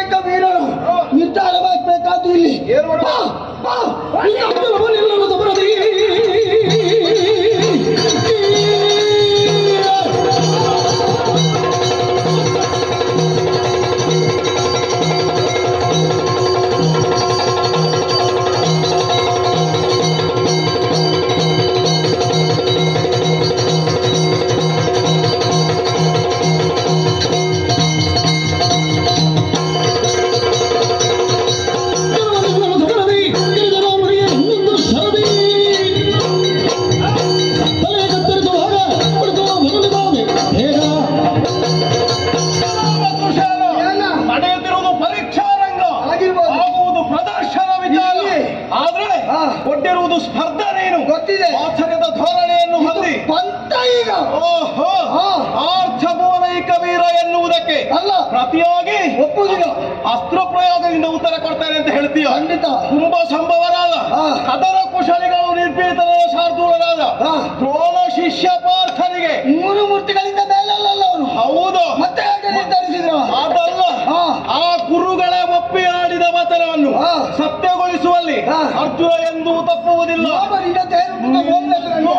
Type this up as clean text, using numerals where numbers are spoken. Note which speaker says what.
Speaker 1: ಅನೇಕ ವೀರರು ನಿರ್ಧಾರವಾಗಬೇಕಾದ್ದು ಇಲ್ಲಿ. ಬಾ, ಬಾ, ಈ ಅಬ್ದುಲ್ ಬಲಿಲ್ಲದ ಸಮರದಿ.
Speaker 2: ಕೊಟ್ಟಿರುವುದು ಸ್ಪರ್ಧನೇನು
Speaker 1: ಗೊತ್ತಿದೆ.
Speaker 2: ಆಶ್ಚರ್ಯದ ಧೋರಣೆಯನ್ನು ಹೊಂದಿ
Speaker 1: ಪಂಥ ಈಗ
Speaker 2: ಓಹೋ ಆರ್ಥಭುವನೈಕ ವೀರ ಎನ್ನುವುದಕ್ಕೆ
Speaker 1: ಅಲ್ಲ
Speaker 2: ಪ್ರತಿಯಾಗಿ
Speaker 1: ಒಪ್ಪುವುದಿಲ್ಲ.
Speaker 2: ಅಸ್ತ್ರ ಪ್ರಯೋಗದಿಂದ ಉತ್ತರ ಕೊಡ್ತಾರೆ ಅಂತ ಹೇಳ್ತೀಯ.
Speaker 1: ಖಂಡಿತ.
Speaker 2: ಕುಂಭ ಸಂಭವರಾದ ಕದರ ಕುಶಲಿಗಳು ನಿರ್ಭೀತನ ಶಾರ್ದೂಲರಾದ ದ್ರೋಣ ಶಿಷ್ಯ ಪಾರ್ಥನಿಗೆ
Speaker 1: 3 ಮೂರ್ತಿಗಳಿಂದ ಮೇಲಲ್ಲ ಅವನು.
Speaker 2: ಹೌದು.
Speaker 1: ಮತ್ತೆ ಹೇಗೆ ನಿರ್ಧರಿಸಿದ್ರು?
Speaker 2: ಅದಲ್ಲ, ಆ ಗುರುಗಳ ಒಪ್ಪಿ ಆಡಿದ ವಚನವನ್ನು ಸತ್ಯಗೊಳಿಸುವಲ್ಲಿ ಅರ್ಜುನ ಎಂದೂ ತಪ್ಪುವುದಿಲ್ಲ.
Speaker 1: ಹೋಗ್ಬೇಕು.